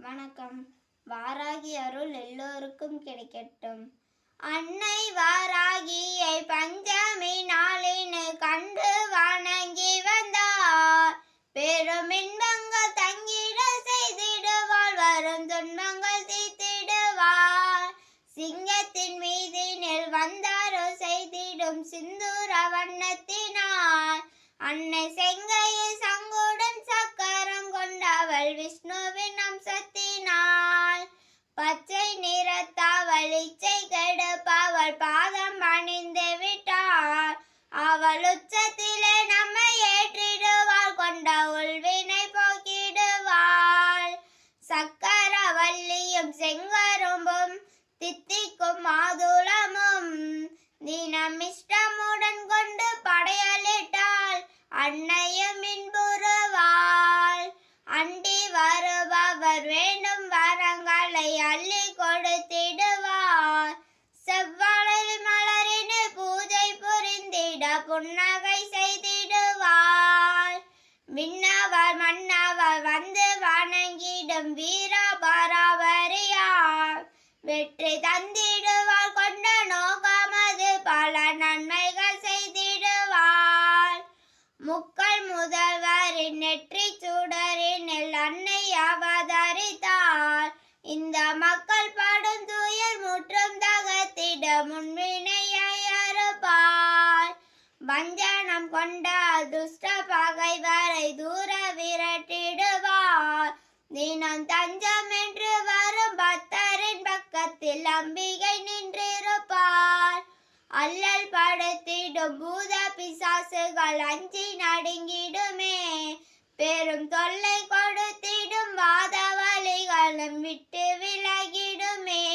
வணக்கம். வாராகி அருள் எல்லோருக்கும் கிடைக்கட்டும். அன்னை வாராகியை பஞ்சமி நாளினு கண்டு வணங்கி வந்தார். பெரும் இன்பங்கள் தங்கிட செய்திடுவாள், வரும் துன்பங்கள் தீர்த்திடுவாள். சிங்கத்தின் மீதினில் வந்தாரோ செய்திடும் சிந்தூர வண்ணத்தினாள். அன்னை செங்கையில் சங்குடன் சக்கரம் கொண்டவள், விஷ்ணுவின் அம்சத்தினாள். பச்சை நிறத்தவள் இச்சை கெடுப்பவள், பாதம் பணிந்து விட்டாள். அவள் உச்சத்திலே நம்மை ஏற்றிடுவாள், கொண்ட உள்வினை போக்கிடுவாள். சக்கரவல்லியும் செங்கரும்பும் தித்திக்கும் மாதுளமும் தினம் இஷ்டமுடன் கொண்டு படையலிட்டாள், அன்னையும் இன்புறுவாள். அண்டி வருபவர் வேண்டும் வரங்களை அள்ளி கொடுத்திடுவார். செவ்வாழை மலரினு பூஜை புரிந்திட புன்னகை செய்திடுவாள். விண்ணவர் மன்னவர் வந்து வணங்கிடும் வீரபராபரியார். வெற்றி தந்திடுவாள், கொண்ட நோக்கமது பல நன்மைகள் செய்திடுவாள். முக்கள் முதல்வரின் நெற்றி சுடரினில் அன்னை அவதரித்தார். இந்த மக்கள் படும் துயர் முற்றும் தகத்திட முன்வினையை அறுப்பார். வஞ்சனம் கொண்ட துஷ்ட பகைவரை தூர விரட்டிடுவார். தினம் தஞ்சம் என்று வரும் பக்தரின் பக்கத்தில் அம்பிகை நின்றிருப்பார். அல்லல் படுத்திடும் பூத பிசாசுகள் அஞ்சி நடுங்கிடுமே. பெரும் தொல்லை கொடுத்திடும் வாதவலிகளும் விட்டு விலகிடுமே.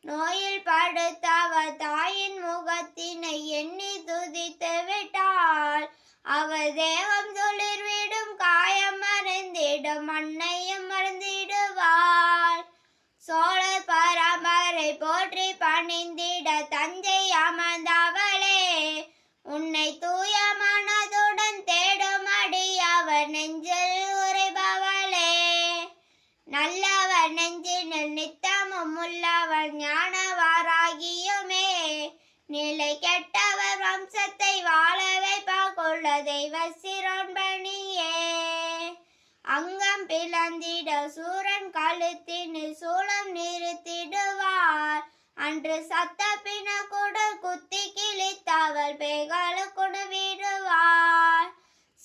நோயில் படுத்தவர் தாயின் முகத்தினை எண்ணி துதித்து விட்டாள். அவர் தேவம் துளிர்விடும் காயம் மறைந்திடும், அன்னையும் மறந்திடுவாள். சோழர் பரம்பரை போற்றி பணிந்திட தஞ்சை அமர்ந்தவளே, உன்னை தூய மனதுடன் தேடும் அடியவர் நெஞ்சில் உரைபவளே. நல்லவர் நெஞ்சினில் நித்தமும் உள்ளவர் ஞான வாராகியுமே. நிலை கெட்டவர் வம்சத்தை வாழ வைப்பார், கொள்ள தெய்வ சிரோன்பணியே. அங்கம் பிளந்திட சூரன் கழுத்தினில் சூளம் நிறுத்திடுவார். அன்று சத்த பின கூட குத்தி கிழித்தவள் பேய்களுக்கு விடுவார்.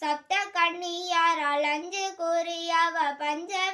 சப்த கன்னியாரால் அஞ்சு கூறியவ பஞ்சமி